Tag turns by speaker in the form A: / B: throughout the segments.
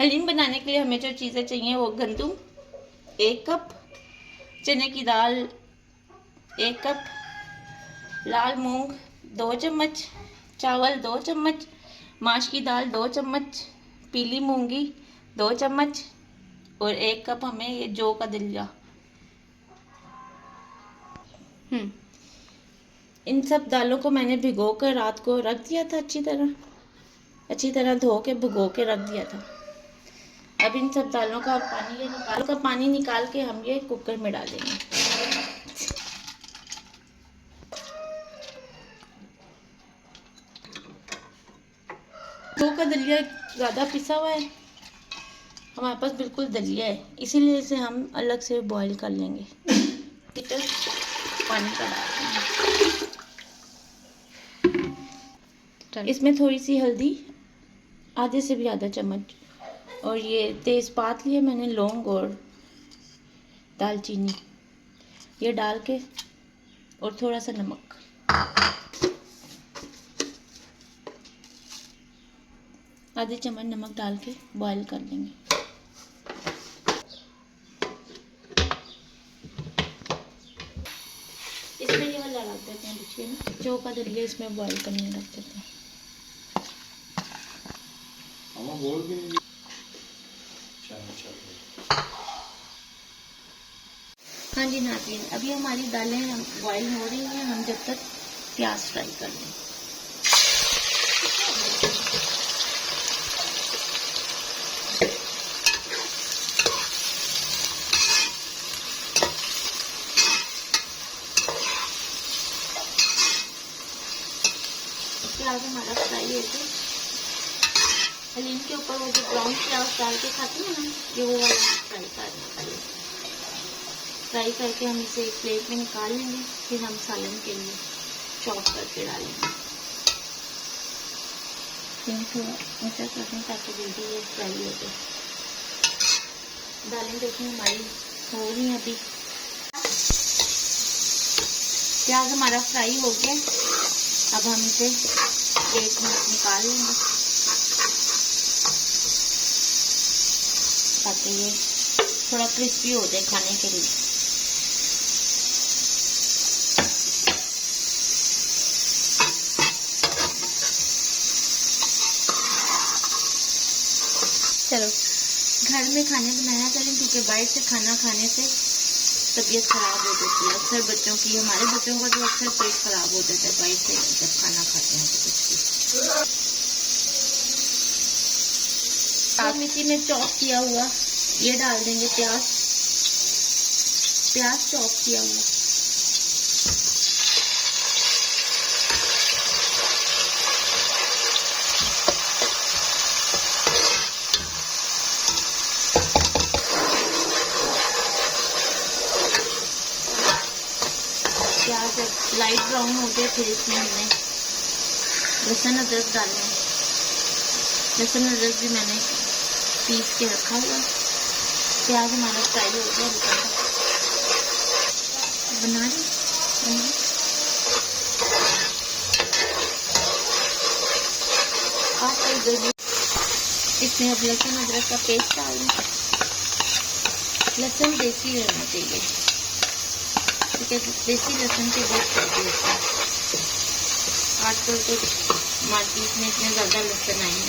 A: हलीम बनाने के लिए हमें जो चीज़ें चाहिए वो गंदम 1 कप, चने की दाल 1 कप, लाल मूंग 2 चम्मच, चावल 2 चम्मच, माश की दाल 2 चम्मच, पीली मूंगी 2 चम्मच और 1 कप हमें ये जौ का दलिया। इन सब दालों को मैंने भिगो कर रात को रख दिया था, अच्छी तरह धो के भिगो के रख दिया था। अब इन सब दालों का पानी निकाल के हम ये कुकर में डालेंगे। जौ का दलिया ज़्यादा पिसा हुआ है, हमारे पास बिल्कुल दलिया है, इसीलिए इसे हम अलग से बॉईल कर लेंगे। लीटर पानी का डालेंगे। इसमें थोड़ी सी हल्दी, आधे से भी आधा चम्मच, और ये तेज़पात लिए मैंने, लौंग और दालचीनी, ये डाल के, और थोड़ा सा नमक। आधे चम्मच नमक डाल के बॉईल कर लेंगे। इसमें ये वाला रख देते हैं, देखिए ना, जौ का दलिया इसमें बॉईल करने रख देते हैं। हाँ जी नाज़रीन, अभी हमारी दालें बॉईल हो रही हैं, हम जब तक प्याज फ्राई कर लें। प्याज हमारा फ्राई हो गया। हलीम के ऊपर वो जो ब्राउन प्याज डाल के खाते हैं ना, ये वो वाला फ्राई करना पहले। फ्राई करके हम इसे एक प्लेट में निकाल लेंगे, फिर हम सालन के लिए चॉप करके डालेंगे। थोड़ा ऊँचा कर दें ताकि जल्दी ये फ्राई हो जाए। दालें देखिए हमारी हो रही हैं अभी। प्याज हमारा फ्राई हो गया, अब हम इसे प्लेट में निकाल लेंगे ताकि ये थोड़ा क्रिस्पी हो जाए खाने के लिए। चलो घर में खाने बनाया करें, क्योंकि बाहर से खाना खाने से तबीयत खराब हो जाती है। अक्सर बच्चों की, हमारे बच्चों का तो अक्सर पेट खराब हो जाता है बाहर से जब खाना खाते हैं तो कुछ भी। मिर्ची में चॉप किया हुआ ये डाल देंगे, प्याज चॉप किया हुआ। प्याज जब लाइट ब्राउन हो गया, फिर इसमें हमने लहसुन अदरक डालना है। लहसुन अदरक भी मैंने पीस के रखा हुआ। प्याज हमारा फ्राई हो गया, बना रही आप इधर भी। इसमें अब लहसुन अदरक का पेस्ट डाल दें। लहसुन देसी रहना चाहिए, क्योंकि देसी लहसुन के बहुत फायदे होते हैं। आजकल तो मार्केट में इतने ज़्यादा लहसुन आए हैं।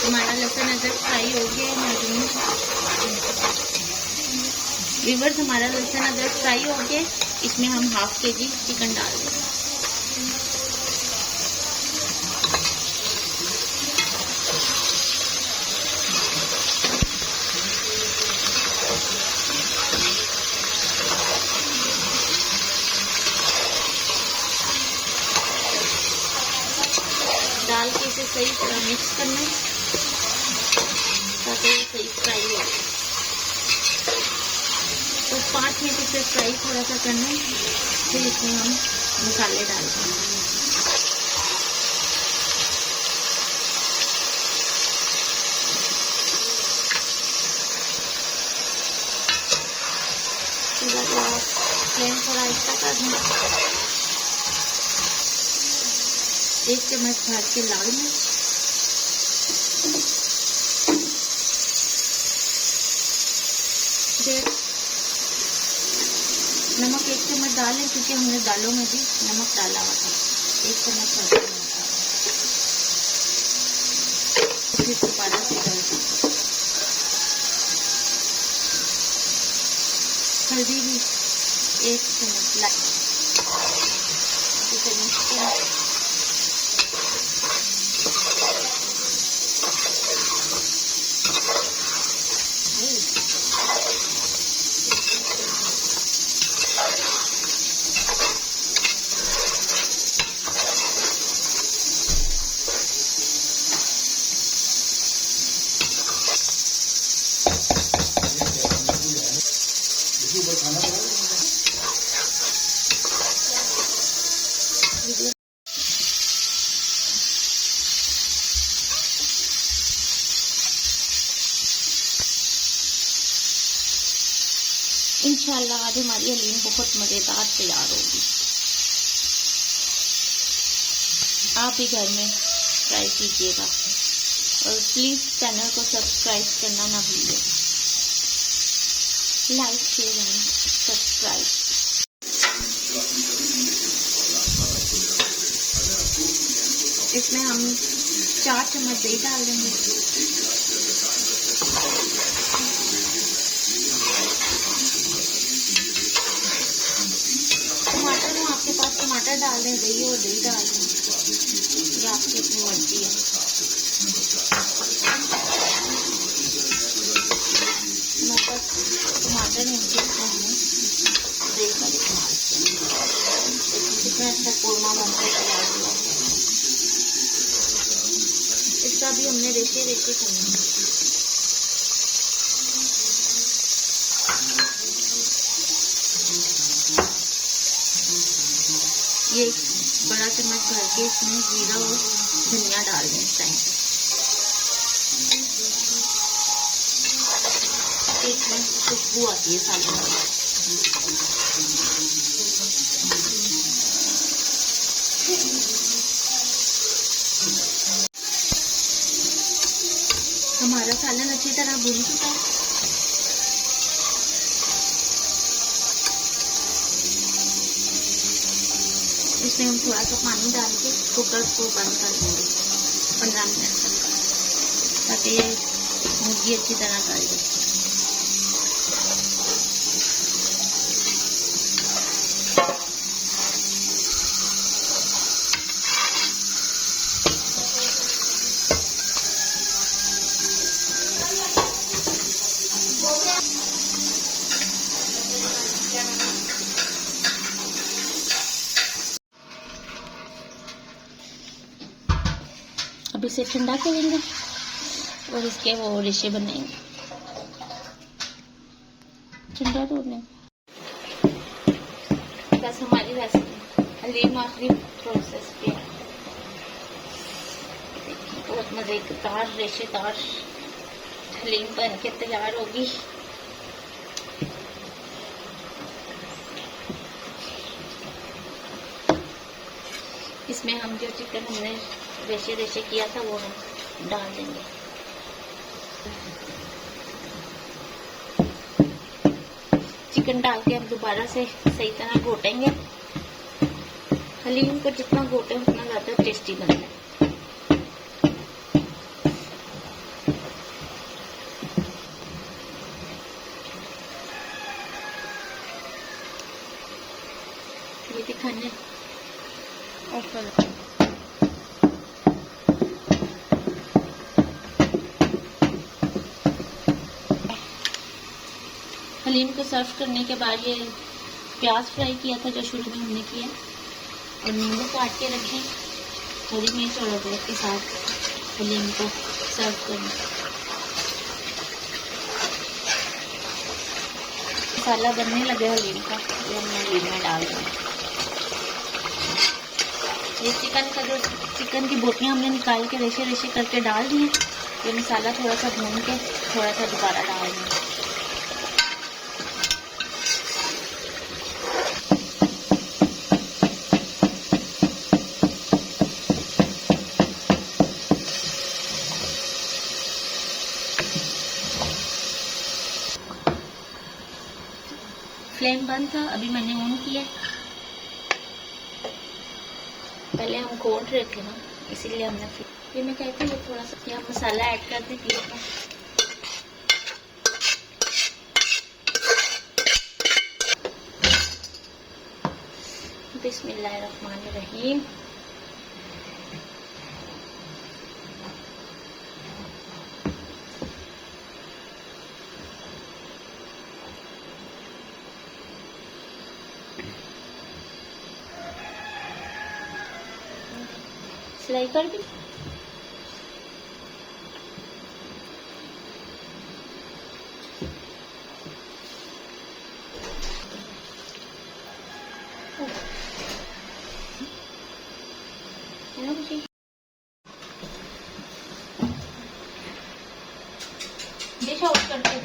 A: हमारा लहसुन अदरक फ्राई हो गया है नाज़रीन। व्यूअर्स, हमारा लहसुन अदरक फ्राई हो गया, इसमें हम ½ kg चिकन डाल देंगे। डाल के इसे सही तरह मिक्स करना है ताकि ये सही फ्राई हो। तो 5 मिनट इसे फ्राई थोड़ा सा करना है, फिर इसमें हम मसाले डालते हैं। चूल्हा फ्लेम थोड़ा आहिस्ता कर दें। 1 चम्मच भर के लाल मिर्च, नमक 1 चम्मच डालें क्योंकि हमने दालों में भी नमक डाला हुआ था। 1 चम्मच भर के फिर दोबारा से डाल दें। हल्दी भी 1 चम्मच लाई। इंशाल्लाह आज हमारी हलीम बहुत मज़ेदार तैयार होगी। आप भी घर में ट्राई कीजिएगा और प्लीज़ चैनल को सब्सक्राइब करना ना भूलिए। Like, share and subscribe. इसमें हम 4 चम्मच दही डाल देंगे। टमाटर हो आपके पास टमाटर डाल दें, दही और दही डाल दें, ये आपकी अपनी मर्जी है। मतलब टमाटर नहीं इसमें हमने दही का इस्तेमाल किया। कितना अच्छा कोरमा बनकर तैयार हुआ। इसका भी हमने रेशे रेशे करना है। ये बड़ा चम्मच भर के इसमें जीरा और धनिया डाल दें इस टाइम। इसमें खुशबू आती है सालन में। हमारा सालन अच्छी तरह भून चुका है। इसमें हम थोड़ा सा पानी डाल के कुकर को बंद कर देंगे 15 मिनट तक, ताकि ये मुर्गी अच्छी तरह गल जाए। अब इसे ठंडा करेंगे और इसके वो रेशे बनाएंगे। ठंडा होने बस हमारी रेसिपी हलीम आखिरी प्रोसेस पे है। बहुत मज़ेदार रेशेदार हलीम बन के तैयार होगी। इसमें हम जो चिकन हमने रेशे रेशे किया था वो हम डाल देंगे। चिकन डाल के हम दोबारा से सही तरह घोटेंगे। हलीम को जितना घोटे उतना ज़्यादा टेस्टी बनता है। ये दिखाने हलीम को सर्व करने के बाद ये प्याज फ्राई किया था जो शुरू में हमने किया, और नींबू काट के रखें, हरी मिर्च और अदरक के साथ हलीम को सर्व करें। मसाला बनने लगे हलीम का, ये हमने हलीम में डाल दिया। ये चिकन की बोटियाँ हमने निकाल के रेशे रेशे करके डाल दिए। ये मसाला थोड़ा सा भून के थोड़ा सा दोबारा डाल दें। फ्लेम बंद था, अभी मैंने ऑन किया। पहले हम कोट रहे थे ना, इसीलिए हमने फिर मैं कहती हूँ थोड़ा सा यहाँ मसाला ऐड कर दें प्लीज में। बिस्मिल्लाहिर्रहमानिर्रहीम। सिलाई कर दी। डिश आउट करके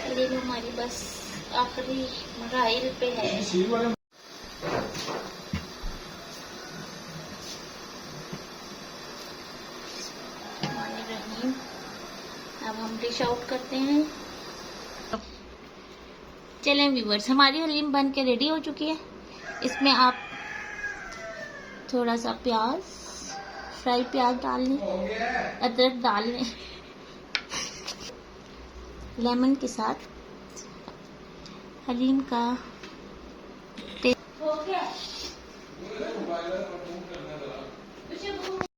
A: हलीम हमारी बस आखिरी मराइल पे है। अब हम डिश आउट करते हैं। चलें व्यूवर्स, हमारी हलीम बन के रेडी हो चुकी है। इसमें आप थोड़ा सा प्याज, फ्राई प्याज डाल लें, अदरक डाल लें, लेमन के साथ हलीम का टेस्ट हो गया।